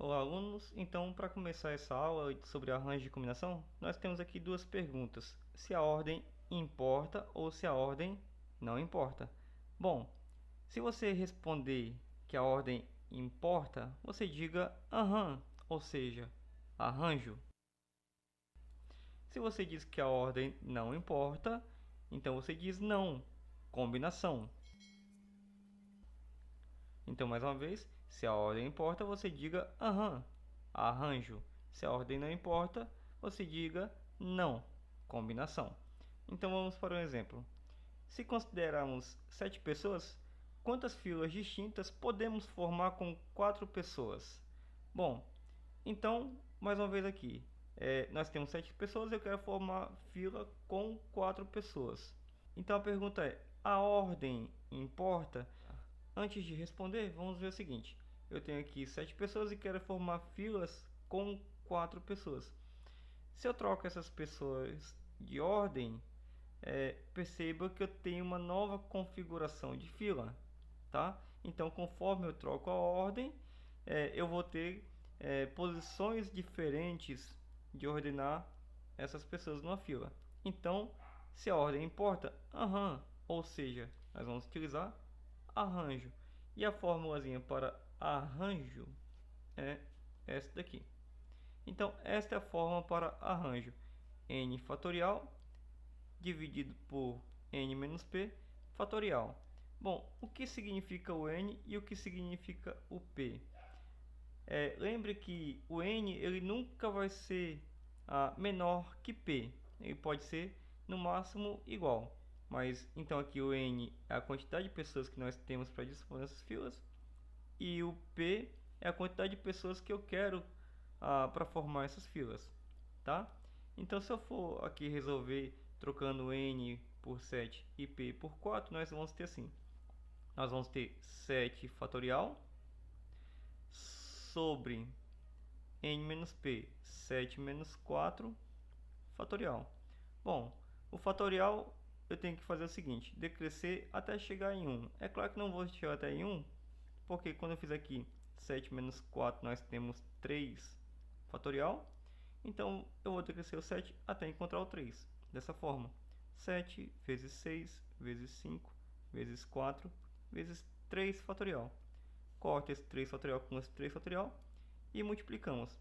Olá, alunos. Então, para começar essa aula sobre arranjo de combinação, nós temos aqui duas perguntas: se a ordem importa ou se a ordem não importa. Bom, se você responder que a ordem importa, você diga aham, ou seja, arranjo. Se você diz que a ordem não importa, então você diz não, combinação. Então, mais uma vez, se a ordem importa, você diga aham, arranjo. Se a ordem não importa, você diga não, combinação. Então, vamos para um exemplo. Se considerarmos 7 pessoas, quantas filas distintas podemos formar com 4 pessoas? Bom, então, mais uma vez aqui, nós temos 7 pessoas e eu quero formar fila com 4 pessoas. Então a pergunta é: a ordem importa? Antes de responder, vamos ver o seguinte: eu tenho aqui 7 pessoas e quero formar filas com 4 pessoas. Se eu troco essas pessoas de ordem, perceba que eu tenho uma nova configuração de fila, tá? Então, conforme eu troco a ordem, eu vou ter posições diferentes de ordenar essas pessoas numa fila. Então, se a ordem importa, aham, ou seja, nós vamos utilizar arranjo. E a formulazinha para arranjo é esta daqui. Então, esta é a fórmula para arranjo: n fatorial dividido por n menos p fatorial. Bom, o que significa o n e o que significa o p? Lembre que o n ele nunca vai ser menor que p. Ele pode ser no máximo igual. Mas então aqui o n é a quantidade de pessoas que nós temos para dispor nessas filas. E o p é a quantidade de pessoas que eu quero para formar essas filas, tá? Então, se eu for aqui resolver trocando n por 7 e p por 4, nós vamos ter assim: nós vamos ter 7 fatorial sobre n menos p, 7 menos 4 fatorial. Bom, o fatorial eu tenho que fazer o seguinte: decrescer até chegar em 1. É claro que não vou chegar até em 1, porque quando eu fiz aqui 7 menos 4, nós temos 3 fatorial. Então, eu vou decrescer o 7 até encontrar o 3. Dessa forma: 7 vezes 6 vezes 5 vezes 4 vezes 3 fatorial. Corta esse 3 fatorial com esse 3 fatorial e multiplicamos.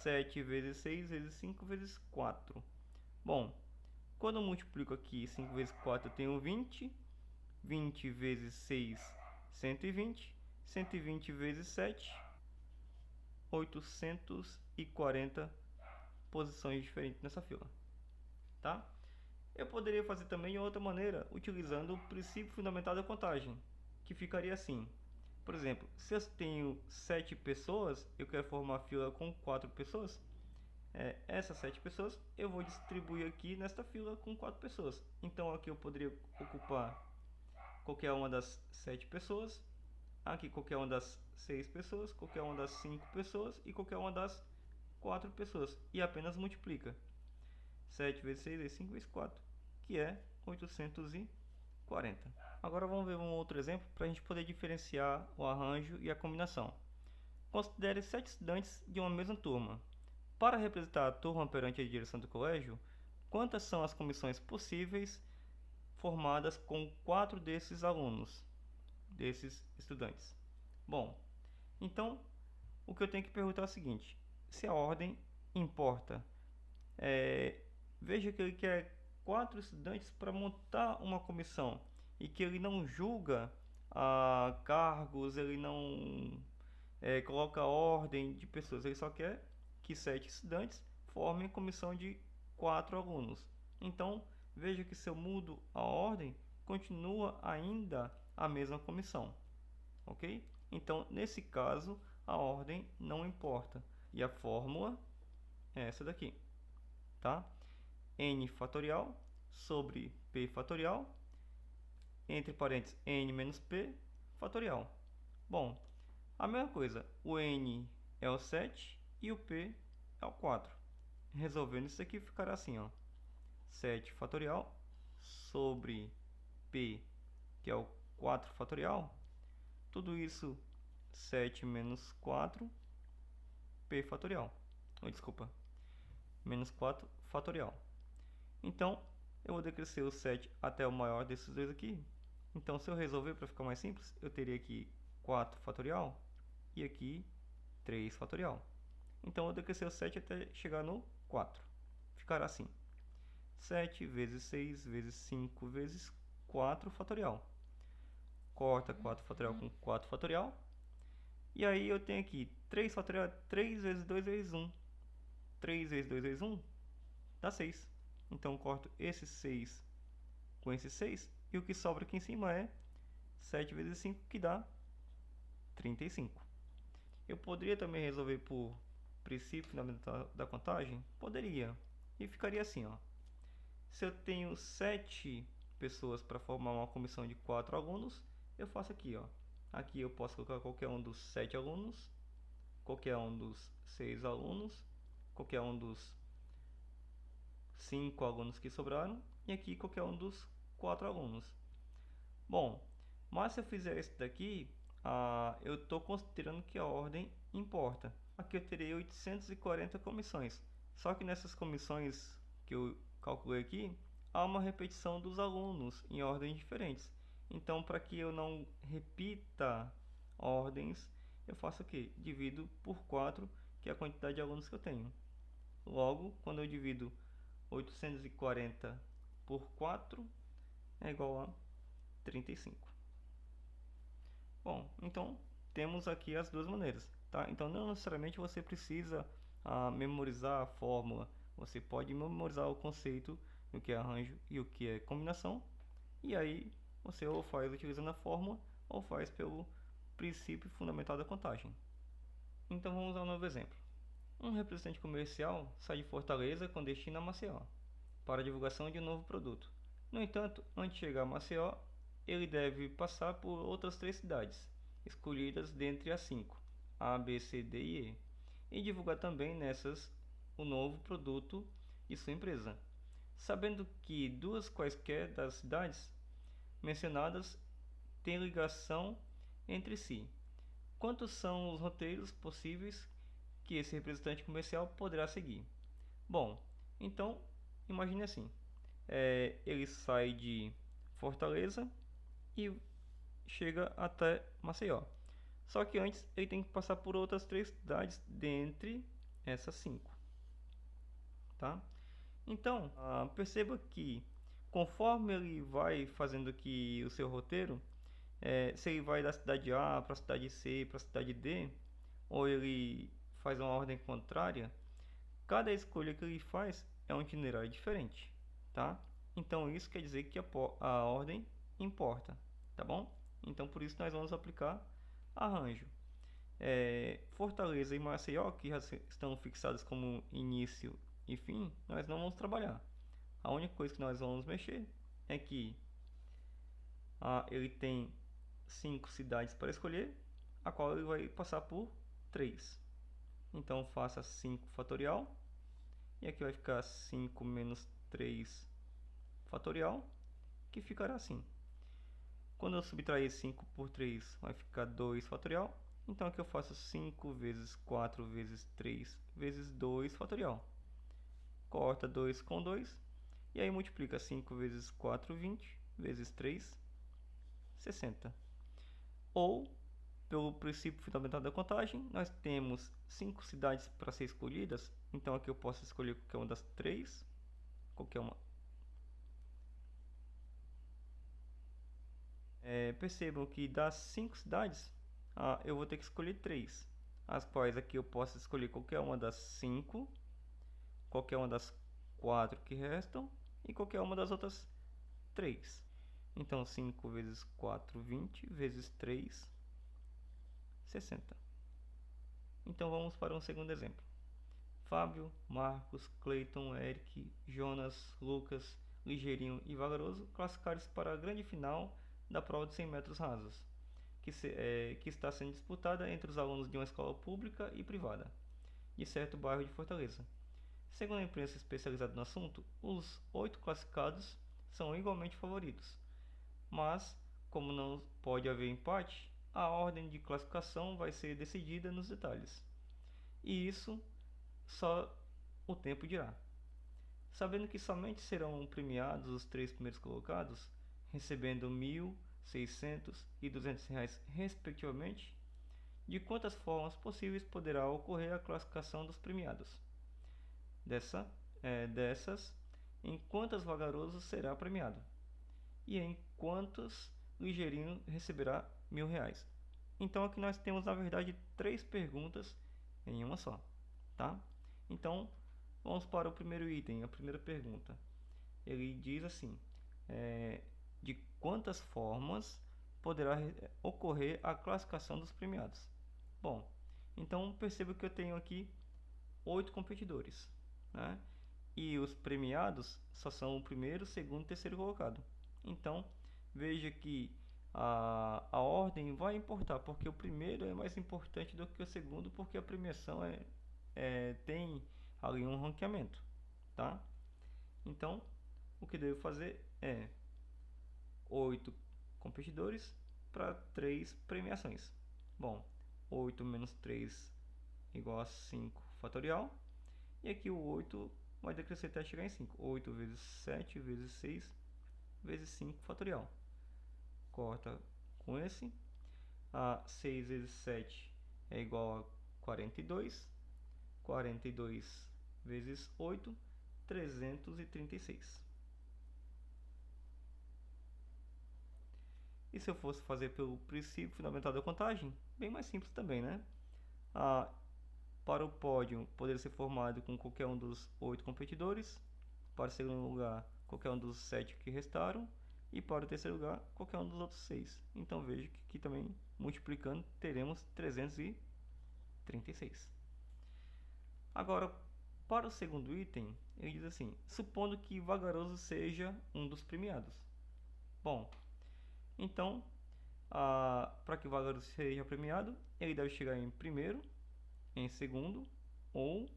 7 vezes 6 vezes 5 vezes 4. Bom, quando eu multiplico aqui 5 vezes 4, eu tenho 20. 20 vezes 6, 120. 120 vezes 7, 840 posições diferentes nessa fila, tá? Eu poderia fazer também de outra maneira, utilizando o princípio fundamental da contagem, que ficaria assim. Por exemplo, se eu tenho 7 pessoas, eu quero formar fila com 4 pessoas. Essas 7 pessoas eu vou distribuir aqui nesta fila com 4 pessoas. Então aqui eu poderia ocupar qualquer uma das 7 pessoas, aqui qualquer uma das 6 pessoas, qualquer uma das 5 pessoas e qualquer uma das 4 pessoas. E apenas multiplica. 7 vezes 6 vezes 5 vezes 4, que é 840. Agora vamos ver um outro exemplo para a gente poder diferenciar o arranjo e a combinação. Considere 7 estudantes de uma mesma turma. Para representar a turma perante a direção do colégio, quantas são as comissões possíveis formadas com 4 desses alunos, desses estudantes? Bom, então o que eu tenho que perguntar é o seguinte: se a ordem importa. Veja que ele quer 4 estudantes para montar uma comissão e que ele não julga cargos, ele não coloca ordem de pessoas, ele só quer que 7 estudantes formem comissão de 4 alunos. Então, veja que se eu mudo a ordem, continua ainda a mesma comissão, ok? Então, nesse caso, a ordem não importa e a fórmula é essa daqui, tá? N fatorial sobre p fatorial, entre parênteses n menos p fatorial. Bom, a mesma coisa, o n é o 7 e o p é o 4. Resolvendo isso aqui ficará assim, ó: 7 fatorial sobre p, que é o 4 fatorial. Tudo isso 7 menos 4 p fatorial. Desculpa, menos 4 fatorial. Então, eu vou decrescer o 7 até o maior desses dois aqui. Então, se eu resolver para ficar mais simples, eu teria aqui 4 fatorial e aqui 3 fatorial. Então, eu vou decrescer o 7 até chegar no 4. Ficará assim: 7 vezes 6 vezes 5 vezes 4 fatorial. Corta 4 fatorial com 4 fatorial. E aí eu tenho aqui 3 fatorial, 3 vezes 2 vezes 1. 3 vezes 2 vezes 1 dá 6. Então eu corto esse 6 com esse 6. E o que sobra aqui em cima é 7 vezes 5, que dá 35. Eu poderia também resolver por princípio fundamental da contagem? Poderia. E ficaria assim, ó. Se eu tenho 7 pessoas para formar uma comissão de 4 alunos, eu faço aqui, ó. Aqui eu posso colocar qualquer um dos 7 alunos, qualquer um dos 6 alunos, qualquer um dos 5 alunos que sobraram, e aqui qualquer um dos 4 alunos. Bom, mas se eu fizer isso daqui, eu estou considerando que a ordem importa. Aqui eu terei 840 comissões. Só que nessas comissões que eu calculei aqui, há uma repetição dos alunos em ordens diferentes. Então, para que eu não repita ordens, eu faço o quê? Divido por 4, que é a quantidade de alunos que eu tenho. Logo, quando eu divido 840 por 4, é igual a 35. Bom, então temos aqui as duas maneiras, tá? Então não necessariamente você precisa memorizar a fórmula. Você pode memorizar o conceito do que é arranjo e o que é combinação. E aí você ou faz utilizando a fórmula ou faz pelo princípio fundamental da contagem. Então vamos ao novo exemplo. Um representante comercial sai de Fortaleza com destino a Maceió para a divulgação de um novo produto. No entanto, antes de chegar a Maceió, ele deve passar por outras 3 cidades, escolhidas dentre as 5, A, B, C, D e E divulgar também nessas o novo produto de sua empresa. Sabendo que 2 quaisquer das cidades mencionadas têm ligação entre si, quantos são os roteiros possíveis que esse representante comercial poderá seguir? Bom, então imagine assim: ele sai de Fortaleza e chega até Maceió. Só que antes ele tem que passar por outras 3 cidades dentre essas 5, tá? Então, perceba que conforme ele vai fazendo aqui o seu roteiro, se ele vai da cidade A para a cidade C para a cidade D, ou ele faz uma ordem contrária, cada escolha que ele faz é um itinerário diferente, tá? Então isso quer dizer que a ordem importa, tá bom? Então por isso nós vamos aplicar arranjo. Fortaleza e Maceió, que já estão fixados como início e fim, nós não vamos trabalhar. A única coisa que nós vamos mexer é que ele tem 5 cidades para escolher, a qual ele vai passar por 3. Então faça 5 fatorial, e aqui vai ficar 5 menos 3 fatorial, que ficará assim. Quando eu subtrair 5 por 3, vai ficar 2 fatorial. Então aqui eu faço 5 vezes 4 vezes 3 vezes 2 fatorial. Corta 2 com 2. E aí multiplica 5 vezes 4, 20. Vezes 3, 60. Ou, pelo princípio fundamental da contagem, nós temos 5 cidades para ser escolhidas. Então aqui eu posso escolher qualquer uma das 3. Qualquer uma. Percebam que das 5 cidades, eu vou ter que escolher 3, as quais aqui eu posso escolher qualquer uma das 5, qualquer uma das 4 que restam e qualquer uma das outras 3. Então 5 vezes 4, 20, vezes 3, 60. Então vamos para um segundo exemplo. Fábio, Marcos, Cleiton, Eric, Jonas, Lucas, Ligeirinho e Vagaroso classificaram-se para a grande final da prova de 100 metros rasos, que está sendo disputada entre os alunos de uma escola pública e privada, de certo bairro de Fortaleza. Segundo a imprensa especializada no assunto, os 8 classificados são igualmente favoritos, mas, como não pode haver empate, a ordem de classificação vai ser decidida nos detalhes. e isso só o tempo dirá. Sabendo que somente serão premiados os 3 primeiros colocados, recebendo 1.000, 600 e 200 reais respectivamente, de quantas formas possíveis poderá ocorrer a classificação dos premiados? Dessas, em quantas vagarosos será premiado? E em quantos ligeirinho receberá 1.000 reais? Então aqui nós temos na verdade 3 perguntas em uma só, tá? Então vamos para o primeiro item, a primeira pergunta. Ele diz assim, de quantas formas poderá ocorrer a classificação dos premiados? Bom, então perceba que eu tenho aqui 8 competidores, né? E os premiados só são o primeiro, segundo e terceiro colocado. Então veja que a ordem vai importar, porque o primeiro é mais importante do que o segundo, porque a premiação tem ali um ranqueamento, tá? Então o que devo fazer é 8 competidores para 3 premiações. Bom, 8 menos 3 igual a 5 fatorial. E aqui o 8 vai decrescer até chegar em 5. 8 vezes 7 vezes 6 vezes 5 fatorial. Corta com esse. 6 vezes 7 é igual a 42. 42 vezes 8, 336. E se eu fosse fazer pelo princípio fundamental da contagem, bem mais simples também, né? Para o pódio, poderia ser formado com qualquer um dos 8 competidores. Para o segundo lugar, qualquer um dos 7 que restaram. E para o terceiro lugar, qualquer um dos outros 6. Então veja que aqui também, multiplicando, teremos 336. Agora, para o segundo item, ele diz assim, supondo que vagaroso seja um dos premiados. Bom, então, para que vagaroso seja premiado, ele deve chegar em primeiro, em segundo ou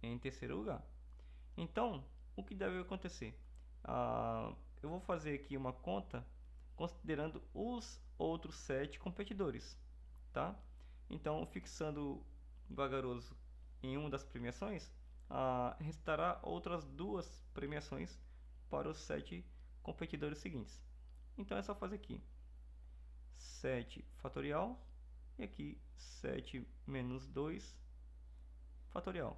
em terceiro lugar. Então, o que deve acontecer? Eu vou fazer aqui uma conta considerando os outros 7 competidores, tá? Então, fixando vagaroso em uma das premiações, restará outras 2 premiações para os 7 competidores seguintes. Então é só fazer aqui 7 fatorial e aqui 7 menos 2 fatorial.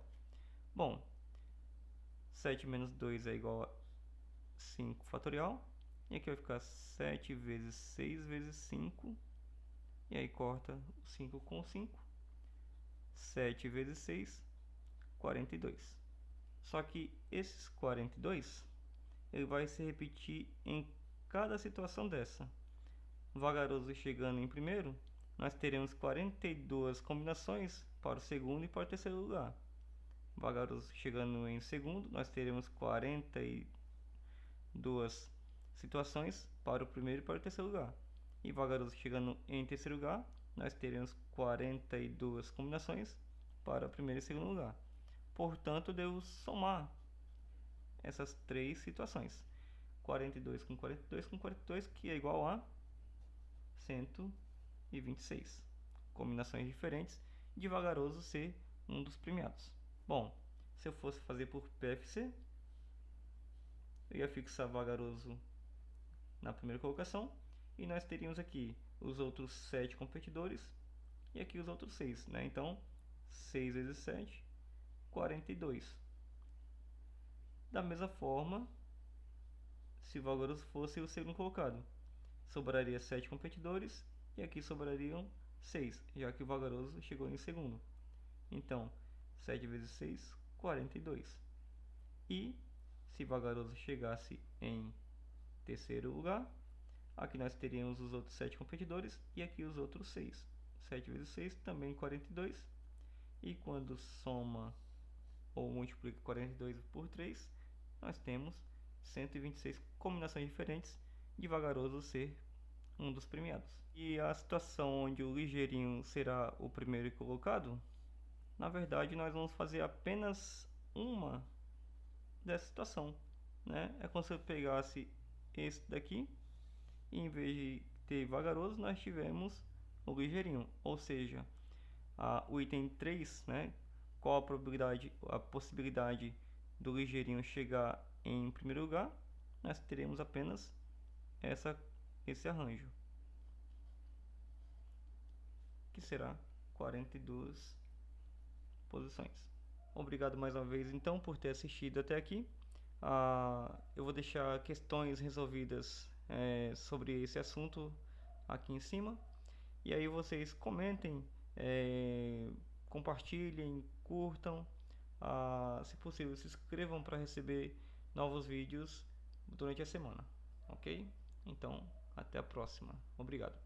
Bom, 7 menos 2 é igual a 5 fatorial. E aqui vai ficar 7 vezes 6 vezes 5. E aí corta 5 com 5. 7 vezes 6, 42. Só que esses 42, ele vai se repetir em cada situação dessa. Vagaroso chegando em primeiro, nós teremos 42 combinações para o segundo e para o terceiro lugar. Vagaroso chegando em segundo, nós teremos 42 situações para o primeiro e para o terceiro lugar. E vagaroso chegando em terceiro lugar, nós teremos 42 combinações para o primeiro e segundo lugar. Portanto, devo somar essas 3 situações. 42 com 42 com 42, que é igual a 126. Combinações diferentes de vagaroso ser um dos premiados. Bom, se eu fosse fazer por PFC, eu ia fixar vagaroso na primeira colocação e nós teríamos aqui os outros 7 competidores e aqui os outros 6, né? Então, 6 vezes 7, 42. Da mesma forma, se vagaroso fosse o segundo colocado, sobraria 7 competidores e aqui sobrariam 6, já que o vagaroso chegou em segundo. Então, 7 vezes 6, 42. E se vagaroso chegasse em terceiro lugar, aqui nós teríamos os outros 7 competidores e aqui os outros 6. 7 vezes 6 também 42. E quando soma ou multiplica 42 por 3, nós temos 126 combinações diferentes de vagaroso ser um dos premiados. E a situação onde o ligeirinho será o primeiro colocado, na verdade nós vamos fazer apenas uma dessa situação, né? É como se eu pegasse esse daqui e em vez de ter vagaroso nós tivemos o ligeirinho, ou seja, o item 3, né, qual a possibilidade do ligeirinho chegar em primeiro lugar, nós teremos apenas esse arranjo, que será 42 posições. Obrigado mais uma vez então por ter assistido até aqui. Eu vou deixar questões resolvidas sobre esse assunto aqui em cima, e aí vocês comentem, compartilhem, curtam, se possível se inscrevam para receber novos vídeos durante a semana, ok? Então até a próxima, obrigado.